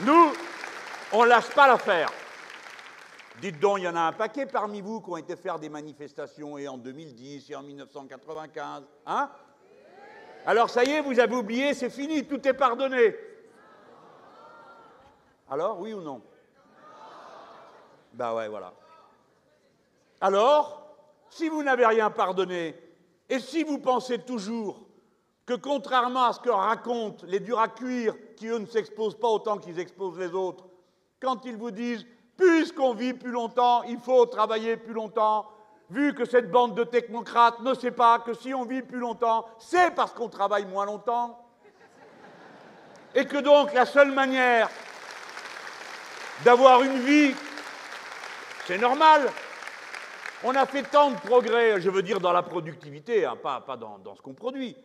Nous, on ne lâche pas l'affaire. Dites donc, il y en a un paquet parmi vous qui ont été faire des manifestations et en 2010 et en 1995. Hein? Alors ça y est, vous avez oublié, c'est fini, tout est pardonné. Alors, oui ou non? Ben ouais, voilà. Alors, si vous n'avez rien pardonné, et si vous pensez toujours que contrairement à ce que racontent les durs à cuire, qui eux ne s'exposent pas autant qu'ils exposent les autres, quand ils vous disent « puisqu'on vit plus longtemps, il faut travailler plus longtemps », vu que cette bande de technocrates ne sait pas que si on vit plus longtemps, c'est parce qu'on travaille moins longtemps, et que donc la seule manière d'avoir une vie, c'est normal. On a fait tant de progrès, je veux dire dans la productivité, hein, pas dans ce qu'on produit.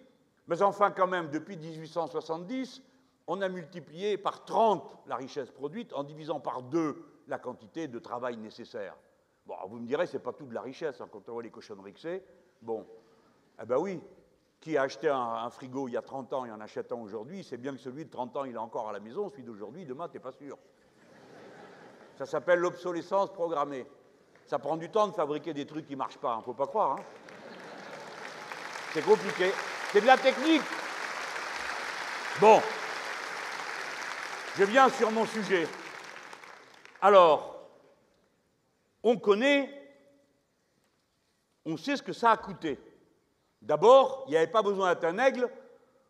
Mais enfin, quand même, depuis 1870, on a multiplié par 30 la richesse produite en divisant par 2 la quantité de travail nécessaire. Bon, vous me direz, c'est pas tout de la richesse, hein, quand on voit les cochonneries que c'est. Bon, eh ben oui, qui a acheté un frigo il y a 30 ans et en achète un aujourd'hui, c'est bien que celui de 30 ans, il est encore à la maison, celui d'aujourd'hui, demain, t'es pas sûr. Ça s'appelle l'obsolescence programmée. Ça prend du temps de fabriquer des trucs qui ne marchent pas, hein, faut pas croire. Hein. C'est compliqué. C'est de la technique. Bon. Je viens sur mon sujet. Alors, on sait ce que ça a coûté. D'abord, il n'y avait pas besoin d'être un aigle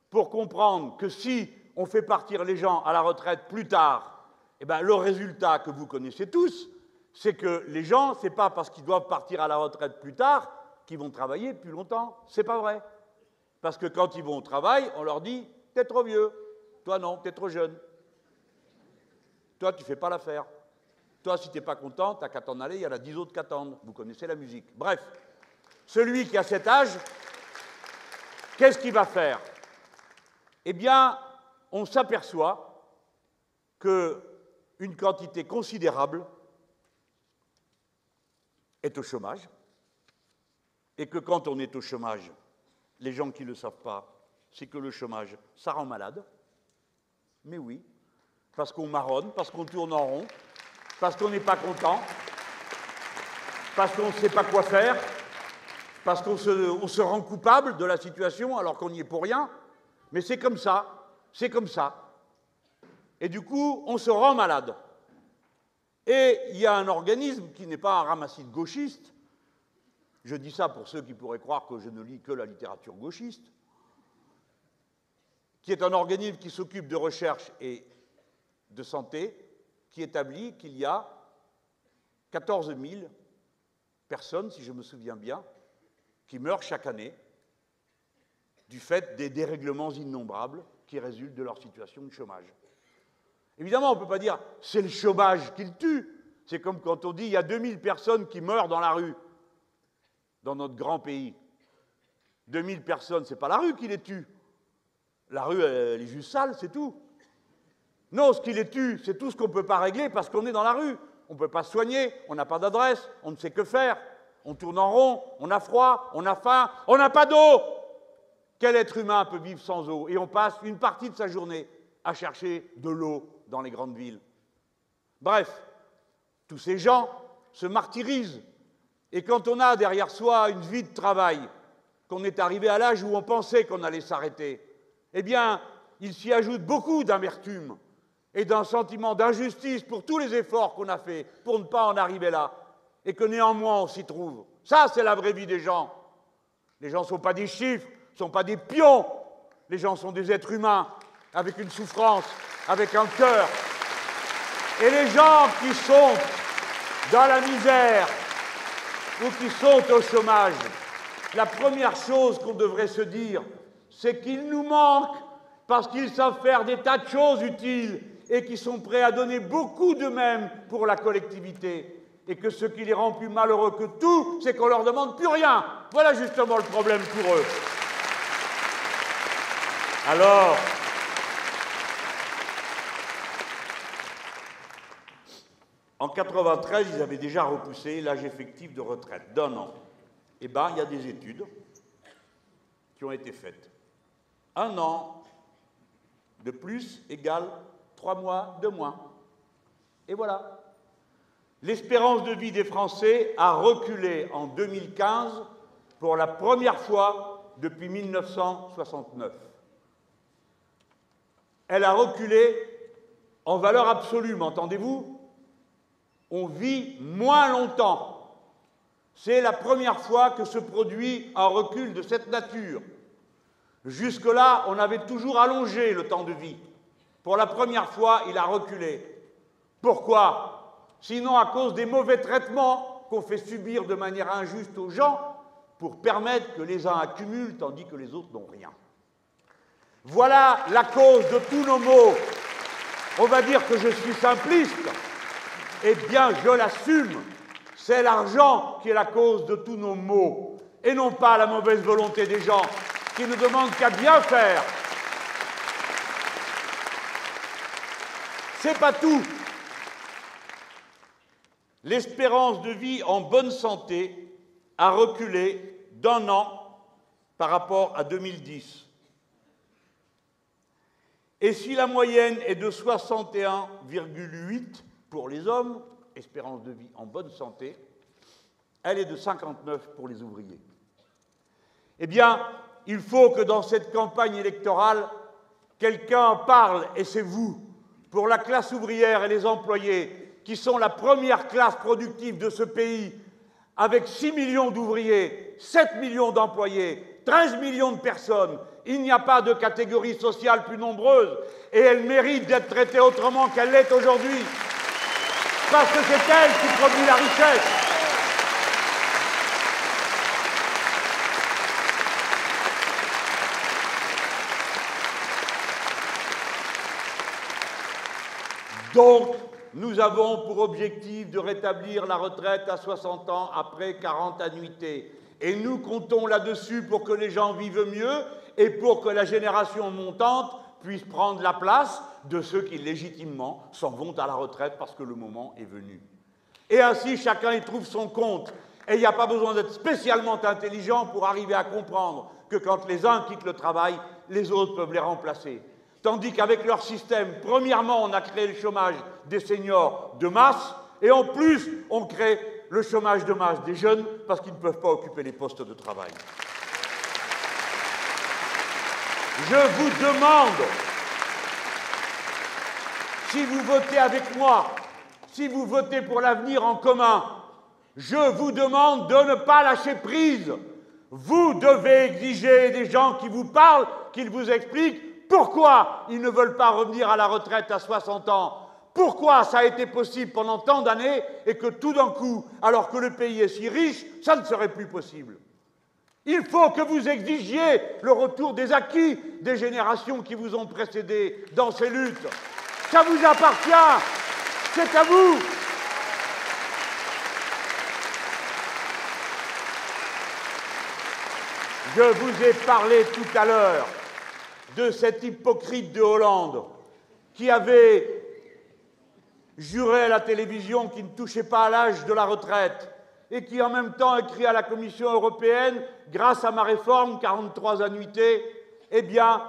pour comprendre que si on fait partir les gens à la retraite plus tard, eh ben, le résultat que vous connaissez tous, c'est que les gens, ce n'est pas parce qu'ils doivent partir à la retraite plus tard qu'ils vont travailler plus longtemps. C'est pas vrai. Parce que quand ils vont au travail, on leur dit « t'es trop vieux, toi non, t'es trop jeune. Toi, tu ne fais pas l'affaire. Toi, si tu n'es pas content, tu n'as qu'à t'en aller, il y en a 10 autres qui attendent. » Vous connaissez la musique. Bref, celui qui a cet âge, qu'est-ce qu'il va faire? Eh bien, on s'aperçoit qu'une quantité considérable est au chômage, et que quand on est au chômage, les gens qui ne le savent pas, c'est que le chômage, ça rend malade. Mais oui, parce qu'on marronne, parce qu'on tourne en rond, parce qu'on n'est pas content, parce qu'on ne sait pas quoi faire, parce qu'on se rend coupable de la situation alors qu'on n'y est pour rien. Mais c'est comme ça, c'est comme ça. Et du coup, on se rend malade. Et il y a un organisme qui n'est pas un ramassis de gauchistes. Je dis ça pour ceux qui pourraient croire que je ne lis que la littérature gauchiste, qui est un organisme qui s'occupe de recherche et de santé, qui établit qu'il y a 14 000 personnes, si je me souviens bien, qui meurent chaque année du fait des dérèglements innombrables qui résultent de leur situation de chômage. Évidemment, on ne peut pas dire « c'est le chômage qui le tue ». C'est comme quand on dit « il y a 2000 personnes qui meurent dans la rue ». Dans notre grand pays. 2000 personnes, ce n'est pas la rue qui les tue. La rue, elle est juste sale, c'est tout. Non, ce qui les tue, c'est tout ce qu'on ne peut pas régler parce qu'on est dans la rue. On ne peut pas se soigner, on n'a pas d'adresse, on ne sait que faire. On tourne en rond, on a froid, on a faim, on n'a pas d'eau. Quel être humain peut vivre sans eau? Et on passe une partie de sa journée à chercher de l'eau dans les grandes villes. Bref, tous ces gens se martyrisent. Et quand on a derrière soi une vie de travail, qu'on est arrivé à l'âge où on pensait qu'on allait s'arrêter, eh bien, il s'y ajoute beaucoup d'amertume et d'un sentiment d'injustice pour tous les efforts qu'on a faits pour ne pas en arriver là, et que néanmoins on s'y trouve. Ça, c'est la vraie vie des gens. Les gens ne sont pas des chiffres, ne sont pas des pions. Les gens sont des êtres humains, avec une souffrance, avec un cœur. Et les gens qui sont dans la misère, ou qui sont au chômage, la première chose qu'on devrait se dire, c'est qu'ils nous manquent parce qu'ils savent faire des tas de choses utiles et qu'ils sont prêts à donner beaucoup d'eux-mêmes pour la collectivité. Et que ce qui les rend plus malheureux que tout, c'est qu'on ne leur demande plus rien. Voilà justement le problème pour eux. Alors, en 1993, ils avaient déjà repoussé l'âge effectif de retraite d'1 an. Eh bien, il y a des études qui ont été faites. 1 an de plus égale 3 mois de moins. Et voilà. L'espérance de vie des Français a reculé en 2015 pour la première fois depuis 1969. Elle a reculé en valeur absolue, m'entendez-vous? On vit moins longtemps. C'est la première fois que se produit un recul de cette nature. Jusque-là, on avait toujours allongé le temps de vie. Pour la première fois, il a reculé. Pourquoi? Sinon à cause des mauvais traitements qu'on fait subir de manière injuste aux gens pour permettre que les uns accumulent tandis que les autres n'ont rien. Voilà la cause de tous nos maux. On va dire que je suis simpliste. Eh bien, je l'assume. C'est l'argent qui est la cause de tous nos maux, et non pas la mauvaise volonté des gens qui ne demandent qu'à bien faire. C'est pas tout. L'espérance de vie en bonne santé a reculé d'1 an par rapport à 2010. Et si la moyenne est de 61,8 pour les hommes, espérance de vie en bonne santé, elle est de 59 pour les ouvriers. Eh bien, il faut que dans cette campagne électorale, quelqu'un parle, et c'est vous, pour la classe ouvrière et les employés, qui sont la première classe productive de ce pays, avec 6 millions d'ouvriers, 7 millions d'employés, 13 millions de personnes. Il n'y a pas de catégorie sociale plus nombreuse, et elle mérite d'être traitée autrement qu'elle l'est aujourd'hui. Parce que c'est elle qui produit la richesse. Donc, nous avons pour objectif de rétablir la retraite à 60 ans après 40 annuités. Et nous comptons là-dessus pour que les gens vivent mieux et pour que la génération montante puisse prendre la place de ceux qui, légitimement, s'en vont à la retraite parce que le moment est venu. Et ainsi, chacun y trouve son compte. Et il n'y a pas besoin d'être spécialement intelligent pour arriver à comprendre que quand les uns quittent le travail, les autres peuvent les remplacer. Tandis qu'avec leur système, premièrement, on a créé le chômage des seniors de masse, et en plus, on crée le chômage de masse des jeunes parce qu'ils ne peuvent pas occuper les postes de travail. Je vous demande, si vous votez avec moi, si vous votez pour l'avenir en commun, je vous demande de ne pas lâcher prise. Vous devez exiger des gens qui vous parlent, qu'ils vous expliquent pourquoi ils ne veulent pas revenir à la retraite à 60 ans. Pourquoi ça a été possible pendant tant d'années et que tout d'un coup, alors que le pays est si riche, ça ne serait plus possible. Il faut que vous exigiez le retour des acquis des générations qui vous ont précédés dans ces luttes. Ça vous appartient, c'est à vous. Je vous ai parlé tout à l'heure de cet hypocrite de Hollande qui avait juré à la télévision qu'il ne touchait pas à l'âge de la retraite et qui en même temps écrit à la Commission européenne, grâce à ma réforme, 43 annuités, eh bien,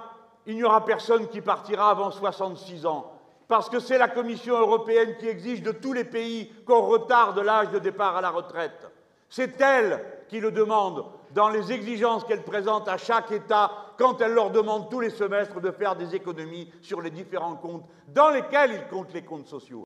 il n'y aura personne qui partira avant 66 ans. Parce que c'est la Commission européenne qui exige de tous les pays qu'on retarde l'âge de départ à la retraite. C'est elle qui le demande dans les exigences qu'elle présente à chaque État quand elle leur demande tous les semestres de faire des économies sur les différents comptes dans lesquels ils comptent les comptes sociaux.